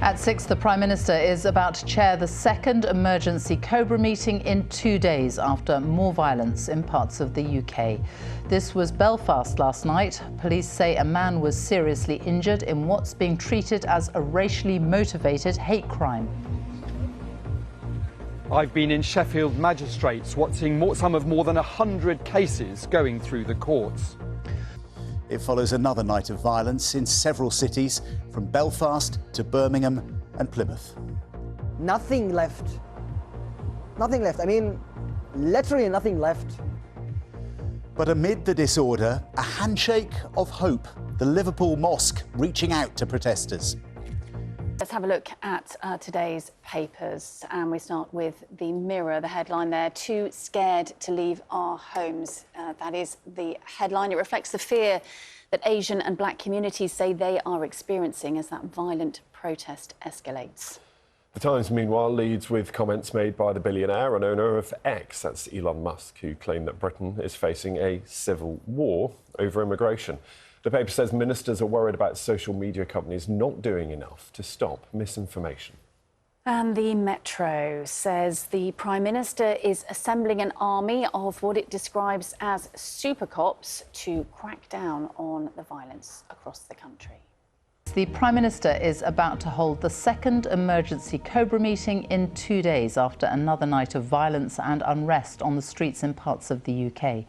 At 6, the Prime Minister is about to chair the second emergency Cobra meeting in 2 days after more violence in parts of the UK. This was Belfast last night. Police say a man was seriously injured in what's being treated as a racially motivated hate crime. I've been in Sheffield magistrates watching some of more than 100 cases going through the courts. It follows another night of violence in several cities, from Belfast to Birmingham and Plymouth. Nothing left. Nothing left. I mean, literally nothing left. But amid the disorder, a handshake of hope. The Liverpool mosque reaching out to protesters. Let's have a look at today's papers, and we start with the Mirror. The headline there: "Too scared to leave our homes." That is the headline. It reflects the fear that Asian and black communities say they are experiencing as that violent protest escalates. The Times, meanwhile, leads with comments made by the billionaire and owner of X, that's Elon Musk, who claimed that Britain is facing a civil war over immigration. The paper says ministers are worried about social media companies not doing enough to stop misinformation. And the Metro says the Prime Minister is assembling an army of what it describes as super cops to crack down on the violence across the country. The Prime Minister is about to hold the second emergency Cobra meeting in 2 days after another night of violence and unrest on the streets in parts of the UK.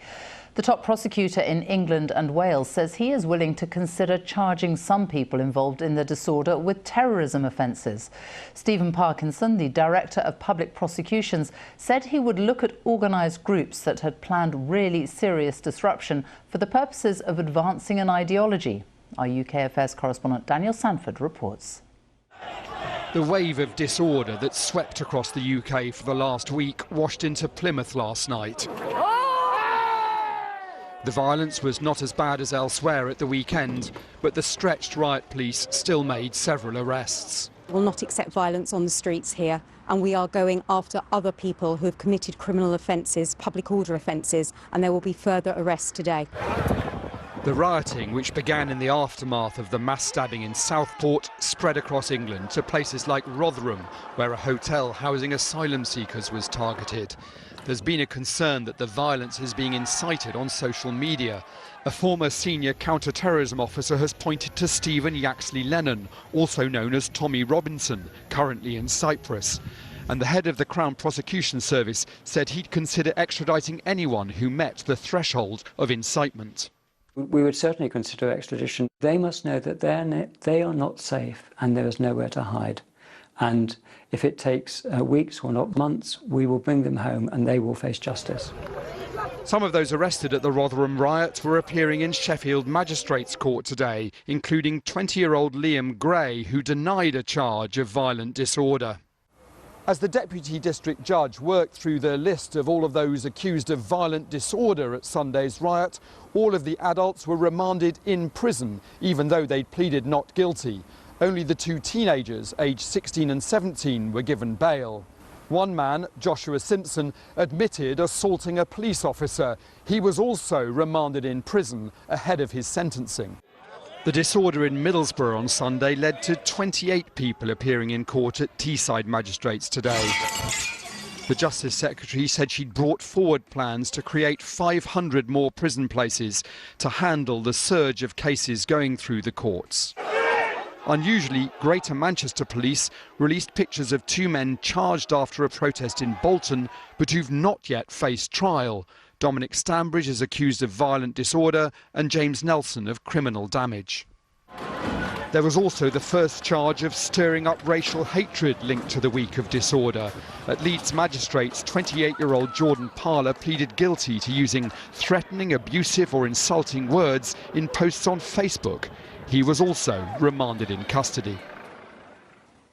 The top prosecutor in England and Wales says he is willing to consider charging some people involved in the disorder with terrorism offences. Stephen Parkinson, the Director of Public Prosecutions, said he would look at organised groups that had planned really serious disruption for the purposes of advancing an ideology. Our UK Affairs correspondent Daniel Sanford reports. The wave of disorder that swept across the UK for the last week washed into Plymouth last night. The violence was not as bad as elsewhere at the weekend, but the stretched riot police still made several arrests. We will not accept violence on the streets here, and we are going after other people who have committed criminal offences, public order offences, and there will be further arrests today. The rioting, which began in the aftermath of the mass stabbing in Southport, spread across England to places like Rotherham, where a hotel housing asylum seekers was targeted. There's been a concern that the violence is being incited on social media. A former senior counter-terrorism officer has pointed to Stephen Yaxley-Lennon, also known as Tommy Robinson, currently in Cyprus. And the head of the Crown Prosecution Service said he'd consider extraditing anyone who met the threshold of incitement. We would certainly consider extradition. They must know that they are not safe and there is nowhere to hide. And if it takes weeks or not months, we will bring them home and they will face justice. Some of those arrested at the Rotherham riot were appearing in Sheffield Magistrates Court today, including 20-year-old Liam Gray, who denied a charge of violent disorder. As the Deputy District Judge worked through the list of all of those accused of violent disorder at Sunday's riot, all of the adults were remanded in prison, even though they'd pleaded not guilty. Only the two teenagers, aged 16 and 17, were given bail. One man, Joshua Simpson, admitted assaulting a police officer. He was also remanded in prison ahead of his sentencing. The disorder in Middlesbrough on Sunday led to 28 people appearing in court at Teesside Magistrates today. The Justice Secretary said she'd brought forward plans to create 500 more prison places to handle the surge of cases going through the courts. Unusually, Greater Manchester Police released pictures of two men charged after a protest in Bolton, but who've not yet faced trial. Dominic Stambridge is accused of violent disorder and James Nelson of criminal damage. There was also the first charge of stirring up racial hatred linked to the week of disorder. At Leeds Magistrates, 28-year-old Jordan Parler pleaded guilty to using threatening, abusive or insulting words in posts on Facebook. He was also remanded in custody.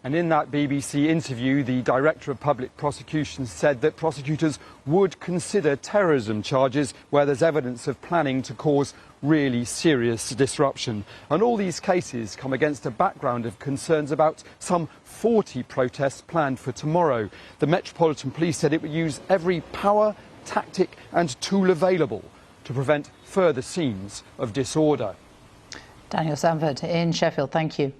And in that BBC interview, the Director of Public Prosecutions said that prosecutors would consider terrorism charges where there's evidence of planning to cause really serious disruption. And all these cases come against a background of concerns about some 40 protests planned for tomorrow. The Metropolitan Police said it would use every power, tactic and tool available to prevent further scenes of disorder. Daniel Sanford in Sheffield, thank you.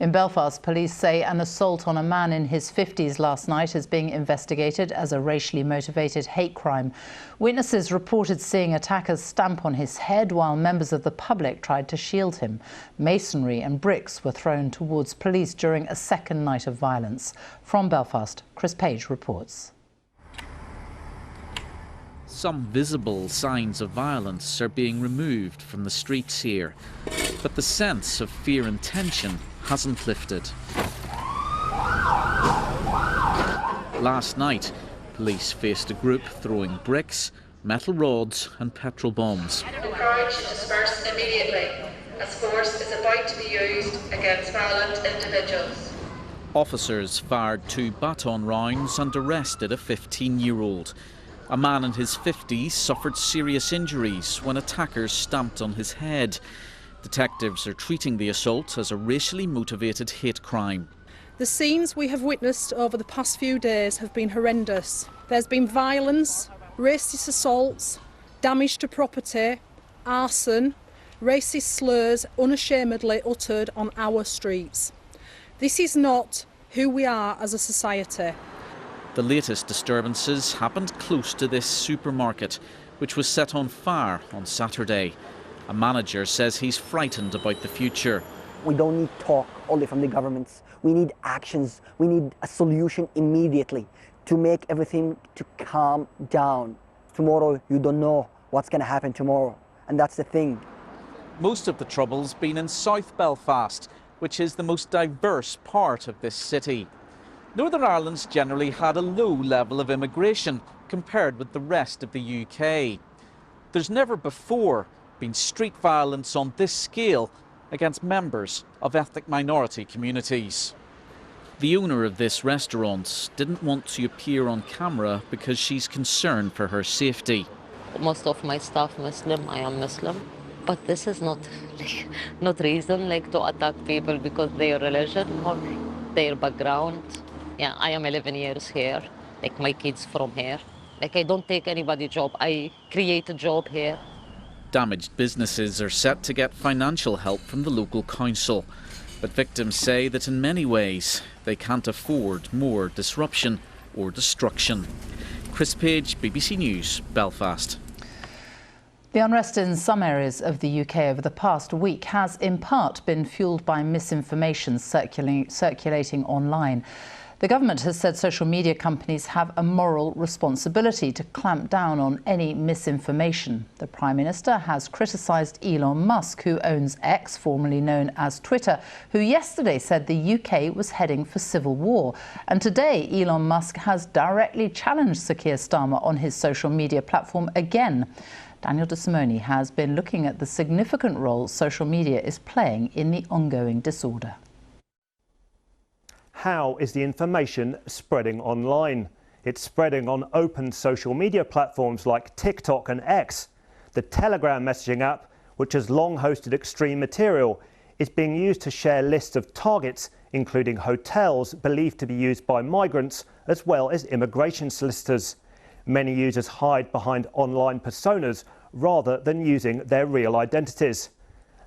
In Belfast, police say an assault on a man in his 50s last night is being investigated as a racially motivated hate crime. Witnesses reported seeing attackers stamp on his head while members of the public tried to shield him. Masonry and bricks were thrown towards police during a second night of violence. From Belfast, Chris Page reports. Some visible signs of violence are being removed from the streets here, but the sense of fear and tension hasn't lifted. Last night, police faced a group throwing bricks, metal rods and petrol bombs. The crowd should disperse immediately, as force is about to be used against violent individuals. Officers fired 2 baton rounds and arrested a 15-year-old. A man in his 50s suffered serious injuries when attackers stamped on his head. Detectives are treating the assault as a racially motivated hate crime. The scenes we have witnessed over the past few days have been horrendous. There's been violence, racist assaults, damage to property, arson, racist slurs unashamedly uttered on our streets. This is not who we are as a society. The latest disturbances happened close to this supermarket, which was set on fire on Saturday. A manager says he's frightened about the future. We don't need talk only from the governments. We need actions. We need a solution immediately to make everything to calm down. Tomorrow, you don't know what's going to happen tomorrow, and that's the thing. Most of the trouble's been in South Belfast, which is the most diverse part of this city. Northern Ireland's generally had a low level of immigration compared with the rest of the UK. There's never before been street violence on this scale against members of ethnic minority communities. The owner of this restaurant didn't want to appear on camera because she's concerned for her safety. Most of my staff Muslim, I am Muslim, but this is not reason to attack people because their religion or their background. Yeah, I am 11 years here, my kids from here. I don't take anybody's job, I create a job here. Damaged businesses are set to get financial help from the local council, but victims say that in many ways they can't afford more disruption or destruction. Chris Page, BBC News, Belfast. The unrest in some areas of the UK over the past week has in part been fuelled by misinformation circulating online. The government has said social media companies have a moral responsibility to clamp down on any misinformation. The Prime Minister has criticised Elon Musk, who owns X, formerly known as Twitter, who yesterday said the UK was heading for civil war. And today, Elon Musk has directly challenged Sir Keir Starmer on his social media platform again. Daniel De Simone has been looking at the significant role social media is playing in the ongoing disorder. How is the information spreading online? It's spreading on open social media platforms like TikTok and X. The Telegram messaging app, which has long hosted extreme material, is being used to share lists of targets, including hotels believed to be used by migrants, as well as immigration solicitors. Many users hide behind online personas rather than using their real identities.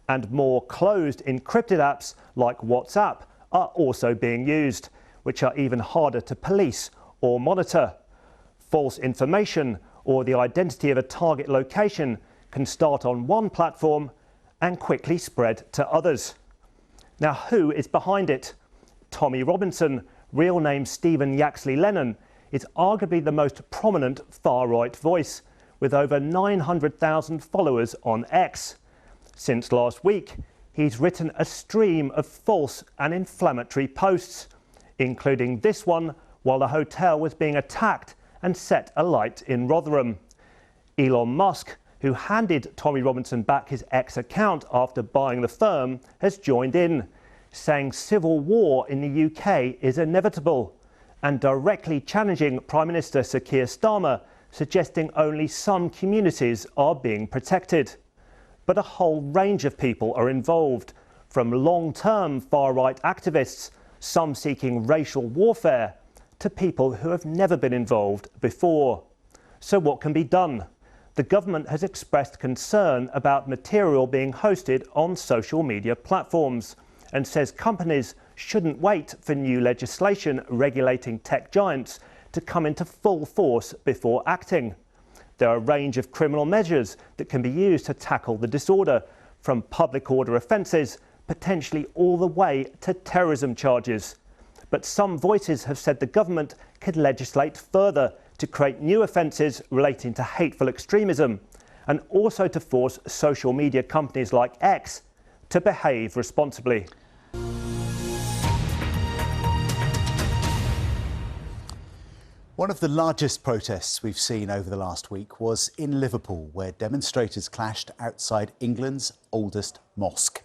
And more closed, encrypted apps like WhatsApp are also being used, which are even harder to police or monitor. False information or the identity of a target location can start on one platform and quickly spread to others. Now, who is behind it? Tommy Robinson, real name Stephen Yaxley Lennon, is arguably the most prominent far-right voice, with over 900,000 followers on X. Since last week, he's written a stream of false and inflammatory posts, including this one while the hotel was being attacked and set alight in Rotherham. Elon Musk, who handed Tommy Robinson back his X account after buying the firm, has joined in, saying civil war in the UK is inevitable, and directly challenging Prime Minister Sir Keir Starmer, suggesting only some communities are being protected. But a whole range of people are involved, from long-term far-right activists, some seeking racial warfare, to people who have never been involved before. So what can be done? The government has expressed concern about material being hosted on social media platforms and says companies shouldn't wait for new legislation regulating tech giants to come into full force before acting. There are a range of criminal measures that can be used to tackle the disorder, from public order offences potentially all the way to terrorism charges. But some voices have said the government could legislate further to create new offences relating to hateful extremism, and also to force social media companies like X to behave responsibly. One of the largest protests we've seen over the last week was in Liverpool, where demonstrators clashed outside England's oldest mosque.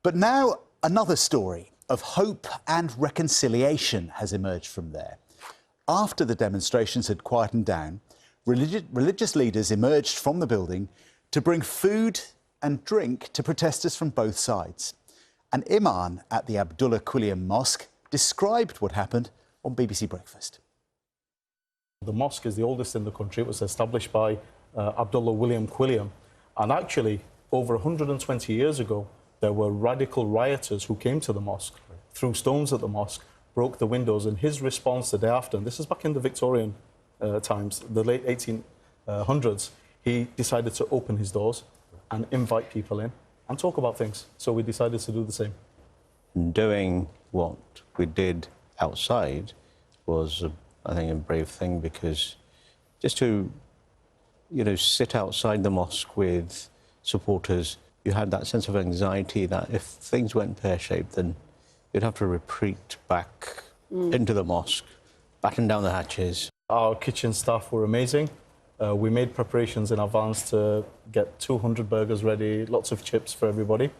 But now another story of hope and reconciliation has emerged from there. After the demonstrations had quietened down, religious leaders emerged from the building to bring food and drink to protesters from both sides. An imam at the Abdullah Quilliam Mosque described what happened on BBC Breakfast. The mosque is the oldest in the country. It was established by Abdullah William Quilliam. And actually, over 120 years ago, there were radical rioters who came to the mosque, threw stones at the mosque, broke the windows, and his response the day after, and this is back in the Victorian times, the late 1800s, he decided to open his doors and invite people in and talk about things. So we decided to do the same. Doing what we did outside was, I think, a brave thing, because just to, sit outside the mosque with supporters, you had that sense of anxiety that if things went pear-shaped, then you'd have to retreat back into the mosque, batten down the hatches. Our kitchen staff were amazing. We made preparations in advance to get 200 burgers ready, lots of chips for everybody.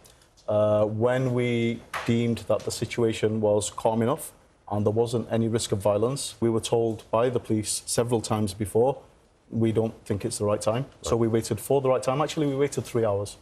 When we deemed that the situation was calm enough and there wasn't any risk of violence, we were told by the police several times before, we don't think it's the right time. Right. So we waited for the right time. Actually, we waited 3 hours.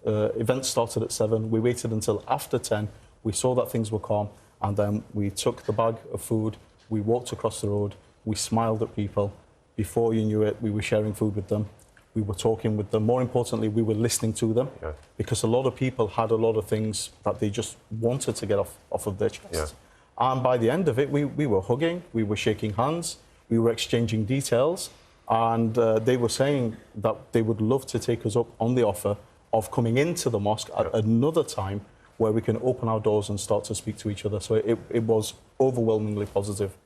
Events started at 7. We waited until after 10. We saw that things were calm, and then we took the bag of food, we walked across the road, we smiled at people. Before you knew it, we were sharing food with them. We were talking with them. More importantly, we were listening to them, because a lot of people had a lot of things that they just wanted to get off of their chests. Yeah. And by the end of it, we were hugging, we were shaking hands, we were exchanging details, and they were saying that they would love to take us up on the offer of coming into the mosque at another time where we can open our doors and start to speak to each other. So it was overwhelmingly positive.